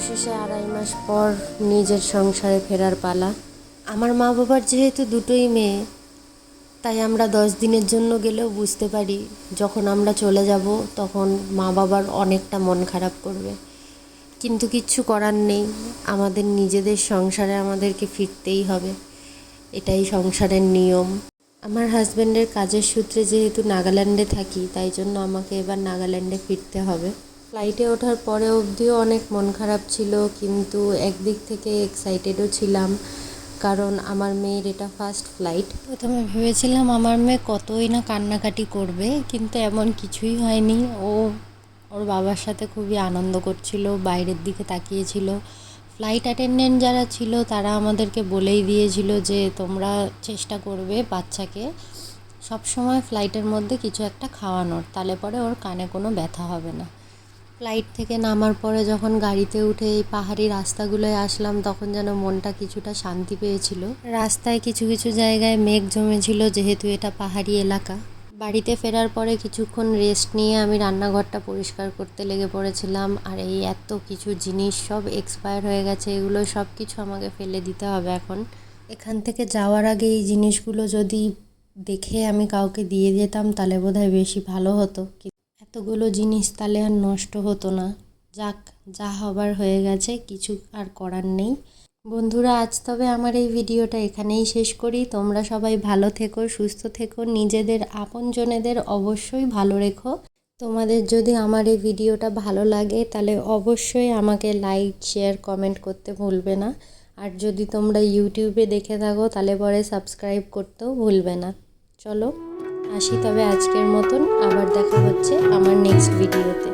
অবশেষে 2.5 মাস পর নিজের সংসারে ফেরার পালা। আমার মা বাবার যেহেতু দুটোই মেয়ে, তাই আমরা 10 দিনের জন্য গেলেও বুঝতে পারি যখন আমরা চলে যাব তখন মা বাবার অনেকটা মন খারাপ করবে। কিন্তু কিচ্ছু করার নেই, আমাদের নিজেদের সংসারে আমাদেরকে ফিরতেই হবে, এটাই সংসারের নিয়ম। আমার হাজব্যান্ডের কাজের সূত্রে যেহেতু নাগাল্যান্ডে থাকি, তাই জন্য আমাকে এবার নাগাল্যান্ডে ফিরতে হবে। ফ্লাইটে ওঠার পরে অবধিও অনেক মন খারাপ ছিল, কিন্তু একদিক থেকে এক্সাইটেডও ছিলাম, কারণ আমার মেয়ের এটা ফার্স্ট ফ্লাইট। প্রথমে ভেবেছিলাম আমার মেয়ে কতই না কান্নাকাটি করবে, কিন্তু এমন কিছুই হয়নি। ওর বাবার সাথে খুবই আনন্দ করছিল, বাইরের দিকে তাকিয়েছিল। ফ্লাইট অ্যাটেন্ডেন্ট যারা ছিল তারা আমাদেরকে বলেই দিয়েছিল যে তোমরা চেষ্টা করবে বাচ্চাকে সবসময় ফ্লাইটের মধ্যে কিছু একটা খাওয়ানোর, তাহলে পরে ওর কানে কোনো ব্যথা হবে না। ফ্লাইট থেকে নামার পরে যখন গাড়িতে উঠে এই পাহাড়ি রাস্তাগুলোয় আসলাম, তখন যেন মনটা কিছুটা শান্তি পেয়েছিল। রাস্তায় কিছু কিছু জায়গায় মেঘ জমেছিল, যেহেতু এটা পাহাড়ি এলাকা। বাড়িতে ফেরার পরে কিছুক্ষণ রেস্ট নিয়ে আমি রান্নাঘরটা পরিষ্কার করতে লেগে পড়েছিলাম। আর এই এত কিছু জিনিস সব এক্সপায়ার হয়ে গেছে, এগুলো সব কিছু আমাকে ফেলে দিতে হবে এখন। এখান থেকে যাওয়ার আগে এই জিনিসগুলো যদি দেখে আমি কাউকে দিয়ে যেতাম তাহলে বোধহয় বেশি ভালো হতো। এতগুলো জিনিস তাহলে আর নষ্ট হতো না। যাক, যা হবার হয়ে গেছে, কিছু আর করার নেই। বন্ধুরা, আজ তবে আমার এই ভিডিওটা এখানেই শেষ করি। তোমরা সবাই ভালো থেকো, সুস্থ থেকো, নিজেদের আপনজনেদের অবশ্যই ভালো রেখো। তোমাদের যদি আমার এই ভিডিওটা ভালো লাগে তাহলে অবশ্যই আমাকে লাইক, শেয়ার, কমেন্ট করতে ভুলবে না। আর যদি তোমরা ইউটিউবে দেখে থাকো তাহলে পরে সাবস্ক্রাইব করতেও ভুলবে না। চলো আসি তবে আজকের মতন, আবার দেখা হচ্ছে আমার নেক্সট ভিডিওতে।